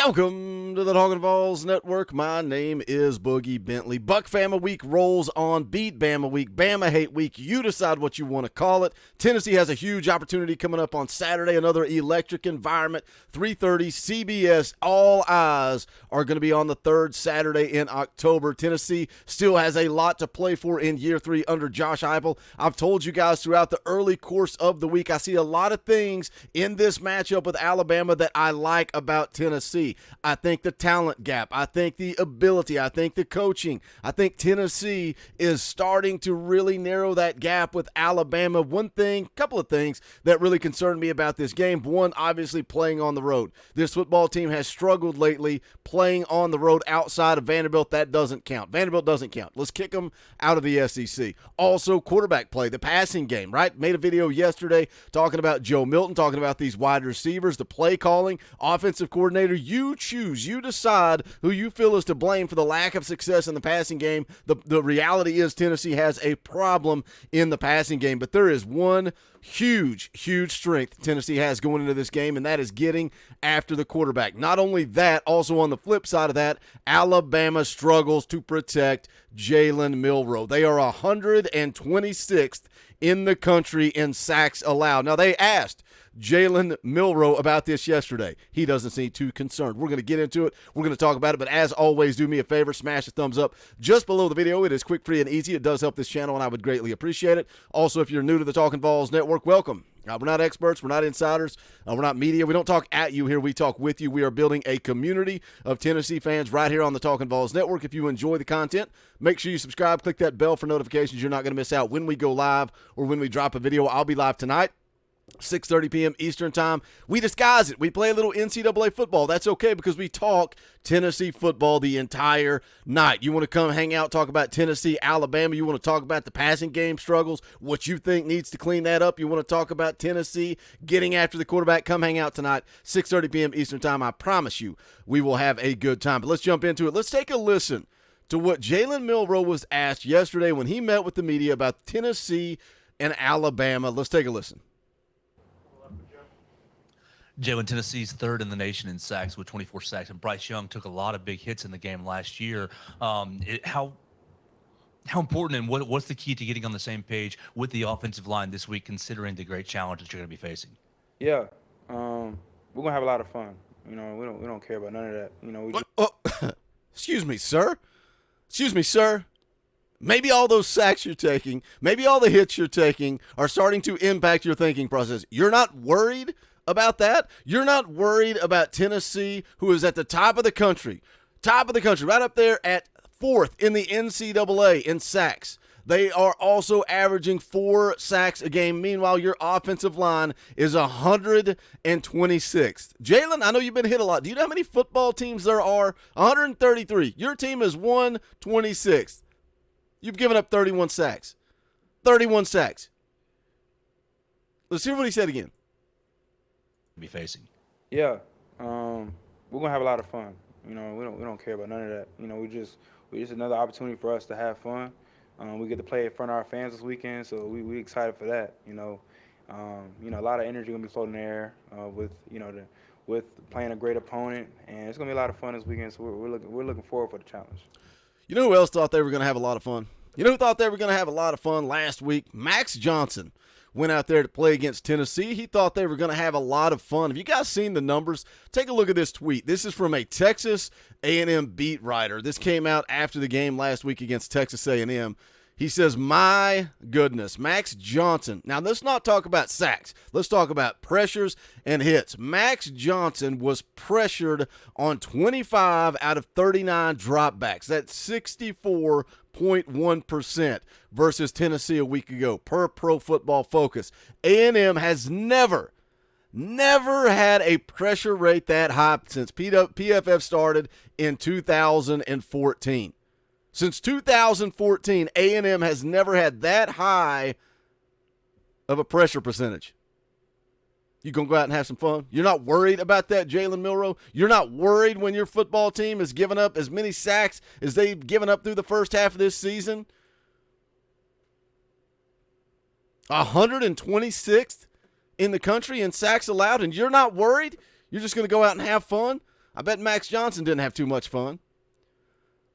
Welcome to the Talkin VAWLS Network. My name is Boogie Bentley. Buck Fama Week rolls on. Beat Bama Week. Bama Hate Week. You decide what you want to call it. Tennessee has a huge opportunity coming up on Saturday. Another electric environment. 3:30 CBS. All eyes are going to be on the third Saturday in October. Tennessee still has a lot to play for in year 3 under Josh Heupel. I've told you guys throughout the early course of the week, I see a lot of things in this matchup with Alabama that I like about Tennessee. I think the talent gap. I think the ability. I think the coaching. I think Tennessee is starting to really narrow that gap with Alabama. One thing, couple of things that really concerned me about this game. One, obviously playing on the road. This football team has struggled lately playing on the road outside of Vanderbilt. That doesn't count. Vanderbilt doesn't count. Let's kick them out of the SEC. Also, quarterback play, the passing game, right? Made a video yesterday talking about Joe Milton, talking about these wide receivers, the play calling, offensive coordinator. You choose. You decide who you feel is to blame for the lack of success in the passing game. The reality is Tennessee has a problem in the passing game, but there is one huge strength Tennessee has going into this game, and that is getting after the quarterback. Not only that, also on the flip side of that, Alabama struggles to protect Jalen Milroe. They are 126th in the country in sacks allowed. Now, they asked Jalen Milroe about this yesterday. He doesn't seem too concerned. We're going to get into it. We're going to talk about it. But as always, do me a favor, smash a thumbs up just below the video. It is quick, free, and easy. It does help this channel, and I would greatly appreciate it. Also, if you're new to the Talkin VAWLS Network, welcome. We're not experts. We're not insiders. We're not media. We don't talk at you here. We talk with you. We are building a community of Tennessee fans right here on the Talkin VAWLS Network. If you enjoy the content, make sure you subscribe. Click that bell for notifications. You're not going to miss out when we go live or when we drop a video. I'll be live tonight, 6:30 p.m. Eastern time. We disguise it. We play a little NCAA football. That's okay because we talk Tennessee football the entire night. You want to come hang out, talk about Tennessee, Alabama. You want to talk about the passing game struggles, what you think needs to clean that up. You want to talk about Tennessee getting after the quarterback. Come hang out tonight, 6:30 p.m. Eastern time. I promise you we will have a good time. But let's jump into it. Let's take a listen to what Jalen Milroe was asked yesterday when he met with the media about Tennessee and Alabama. Let's take a listen. Jalen, Tennessee's third in the nation in sacks with 24 sacks, and Bryce Young took a lot of big hits in the game last year. How important and what's the key to getting on the same page with the offensive line this week, considering the great challenge that you're going to be facing? Yeah, we're gonna have a lot of fun. You know, we don't care about none of that. You know, we just... Excuse me, sir. Excuse me, sir. Maybe all those sacks you're taking, maybe all the hits you're taking are starting to impact your thinking process. You're not worried about that? You're not worried about Tennessee, who is at the top of the country, right up there at 4th in the NCAA in sacks. They are also averaging 4 sacks a game. Meanwhile, your offensive line is 126th. Jalen, I know you've been hit a lot. Do you know how many football teams there are? 133. Your team is 126th. You've given up 31 sacks. 31 sacks. Let's hear what he said again. Be facing. Yeah, we're gonna have a lot of fun. You know, we don't care about none of that. You know, we just another opportunity for us to have fun. We get to play in front of our fans this weekend, so we excited for that. You know, a lot of energy gonna be floating in the air with playing a great opponent, and it's gonna be a lot of fun this weekend. So we're looking forward for the challenge. You know who else thought they were gonna have a lot of fun? You know who thought they were gonna have a lot of fun last week? Max Johnson went out there to play against Tennessee. He thought they were going to have a lot of fun. Have you guys seen the numbers? Take a look at this tweet. This is from a Texas A&M beat writer. This came out after the game last week against Texas A&M. He says, my goodness, Max Johnson. Now, let's not talk about sacks. Let's talk about pressures and hits. Max Johnson was pressured on 25 out of 39 dropbacks. That's 64.1% versus Tennessee a week ago per Pro Football Focus. A&M has never had a pressure rate that high since PFF started in 2014. Since 2014, A&M has never had that high of a pressure percentage. You going to go out and have some fun? You're not worried about that, Jalen Milroe? You're not worried when your football team has given up as many sacks as they've given up through the first half of this season? 126th in the country in sacks allowed, and you're not worried? You're just going to go out and have fun? I bet Max Johnson didn't have too much fun.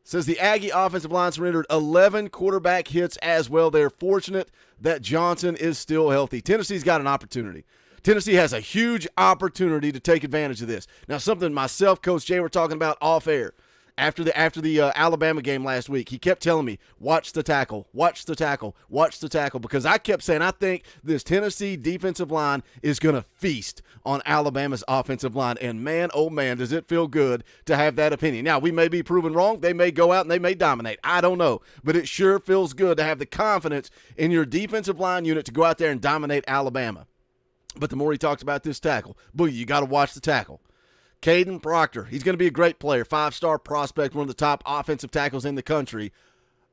Says the Aggie offensive line surrendered 11 quarterback hits as well. They're fortunate that Johnson is still healthy. Tennessee's got an opportunity. Tennessee has a huge opportunity to take advantage of this. Now, something myself, Coach Jay, were talking about off air after the Alabama game last week. He kept telling me, watch the tackle, watch the tackle, watch the tackle, because I kept saying I think this Tennessee defensive line is going to feast on Alabama's offensive line. And man, oh man, does it feel good to have that opinion. Now, we may be proven wrong. They may go out and they may dominate. I don't know. But it sure feels good to have the confidence in your defensive line unit to go out there and dominate Alabama. But the more he talks about this tackle, Boogie, you got to watch the tackle. Caden Proctor, he's going to be a great player, 5-star prospect, one of the top offensive tackles in the country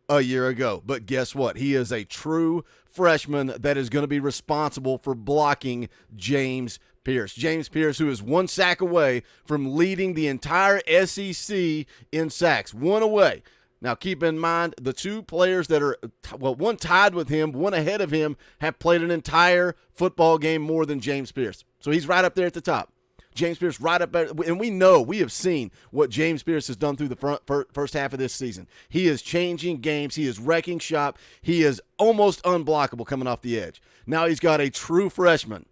a year ago. But guess what? He is a true freshman that is going to be responsible for blocking James Pierce. James Pierce, who is 1 sack away from leading the entire SEC in sacks. 1 away. Now, keep in mind, the 2 players that are, one tied with him, one ahead of him, have played an entire football game more than James Pierce. So he's right up there at the top. James Pierce right up there. And we have seen what James Pierce has done through the first half of this season. He is changing games. He is wrecking shop. He is almost unblockable coming off the edge. Now he's got a true freshman.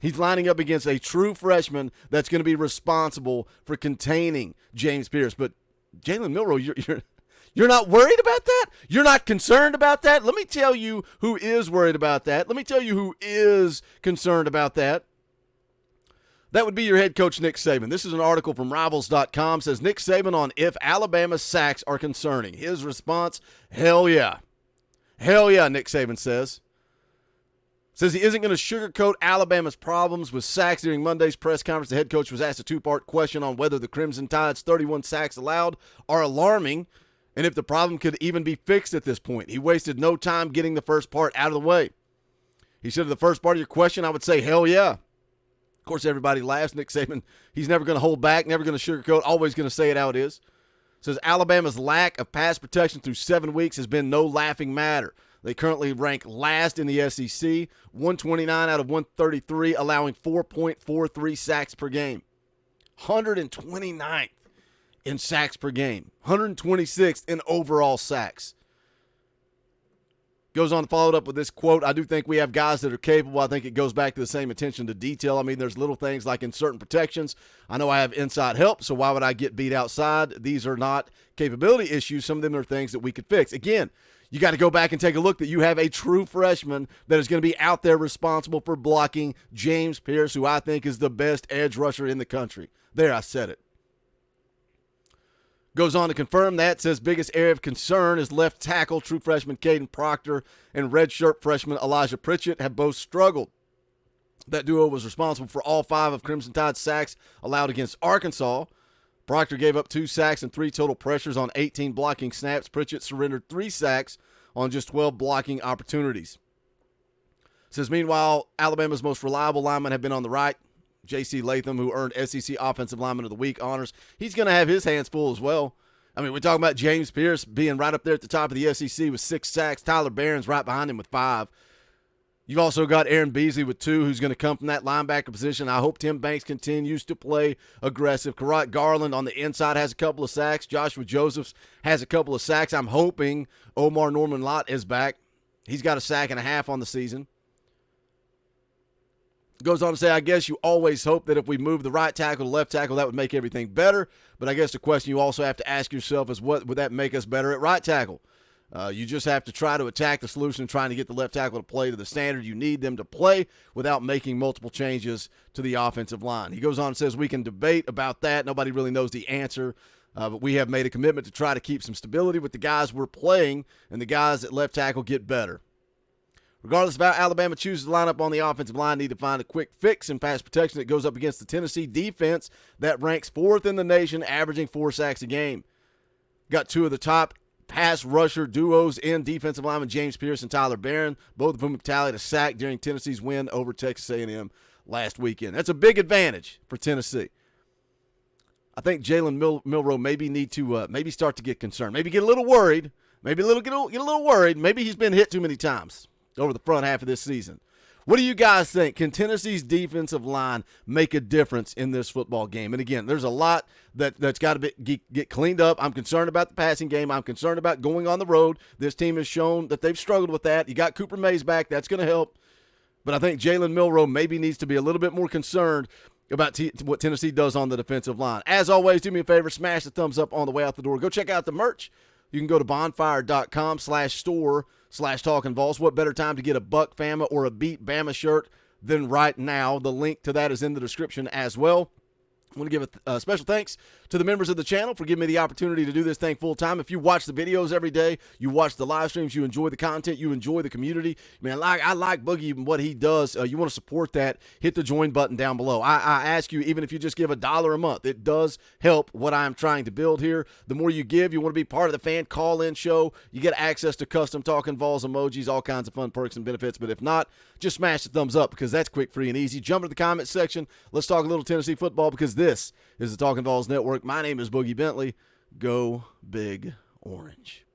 He's lining up against a true freshman that's going to be responsible for containing James Pierce. But Jalen Milroe, you're not worried about that? You're not concerned about that? Let me tell you who is worried about that. Let me tell you who is concerned about that. That would be your head coach, Nick Saban. This is an article from Rivals.com. Says Nick Saban on if Alabama's sacks are concerning. His response, hell yeah. Hell yeah, Nick Saban says. Says he isn't going to sugarcoat Alabama's problems with sacks. During Monday's press conference, the head coach was asked a 2-part question on whether the Crimson Tide's 31 sacks allowed are alarming and if the problem could even be fixed at this point. He wasted no time getting the first part out of the way. He said to the first part of your question, I would say hell yeah. Of course, everybody laughs. Nick Saban, he's never going to hold back, never going to sugarcoat, always going to say it how it is. Says Alabama's lack of pass protection through 7 weeks has been no laughing matter. They currently rank last in the SEC, 129 out of 133, allowing 4.43 sacks per game. 129th in sacks per game. 126th in overall sacks. Goes on to follow it up with this quote, I do think we have guys that are capable. I think it goes back to the same attention to detail. I mean, there's little things like in certain protections. I know I have inside help, so why would I get beat outside? These are not capability issues. Some of them are things that we could fix. Again, you got to go back and take a look that you have a true freshman that is going to be out there responsible for blocking James Pierce, who I think is the best edge rusher in the country. There, I said it. Goes on to confirm that, says biggest area of concern is left tackle, true freshman Caden Proctor and redshirt freshman Elijah Pritchett have both struggled. That duo was responsible for all 5 of Crimson Tide's sacks allowed against Arkansas. Proctor gave up 2 sacks and 3 total pressures on 18 blocking snaps. Pritchett surrendered 3 sacks on just 12 blocking opportunities. Says, meanwhile, Alabama's most reliable linemen have been on the right. J.C. Latham, who earned SEC Offensive Lineman of the Week honors, he's going to have his hands full as well. I mean, we're talking about James Pierce being right up there at the top of the SEC with 6 sacks. Tyler Barron's right behind him with 5. You've also got Aaron Beasley with 2, who's going to come from that linebacker position. I hope Tim Banks continues to play aggressive. Karat Garland on the inside has a couple of sacks. Joshua Josephs has a couple of sacks. I'm hoping Omar Norman-Lott is back. He's got a sack and a half on the season. Goes on to say, I guess you always hope that if we move the right tackle to left tackle, that would make everything better. But I guess the question you also have to ask yourself is, what would that make us better at right tackle? You just have to try to attack the solution, trying to get the left tackle to play to the standard you need them to play without making multiple changes to the offensive line. He goes on and says, we can debate about that. Nobody really knows the answer. But we have made a commitment to try to keep some stability with the guys we're playing, and the guys at left tackle get better. Regardless of how Alabama chooses to line up on the offensive line, need to find a quick fix in pass protection that goes up against the Tennessee defense that ranks 4th in the nation, averaging 4 sacks a game. Got 2 of the top pass rusher duos in defensive lineman James Pierce and Tyler Barron, both of whom have tallied a sack during Tennessee's win over Texas A&M last weekend. That's a big advantage for Tennessee. I think Jalen Milroe maybe need to maybe start to get concerned, maybe get a little worried, maybe get a little worried. Maybe he's been hit too many times over the front half of this season. What do you guys think? Can Tennessee's defensive line make a difference in this football game? And again, there's a lot that's got to get cleaned up. I'm concerned about the passing game. I'm concerned about going on the road. This team has shown that they've struggled with that. You got Cooper Mays back. That's going to help. But I think Jalen Milroe maybe needs to be a little bit more concerned about what Tennessee does on the defensive line. As always, do me a favor, smash the thumbs up on the way out the door. Go check out the merch. You can go to bonfire.com/store/Talkin VAWLS. What better time to get a Buck Fama or a Beat Bama shirt than right now? The link to that is in the description as well. I want to give a special thanks to the members of the channel for giving me the opportunity to do this thing full time. If you watch the videos every day, you watch the live streams, you enjoy the content, you enjoy the community, man, I like Boogie and what he does. You want to support that, hit the join button down below. I ask you, even if you just give $1 a month, it does help what I'm trying to build here. The more you give, you want to be part of the fan call-in show. You get access to custom Talkin VAWLS emojis, all kinds of fun perks and benefits. But if not, just smash the thumbs up because that's quick, free, and easy. Jump into the comment section. Let's talk a little Tennessee football because this is the Talkin VAWLS Network. My name is Boogie Bentley. Go Big Orange.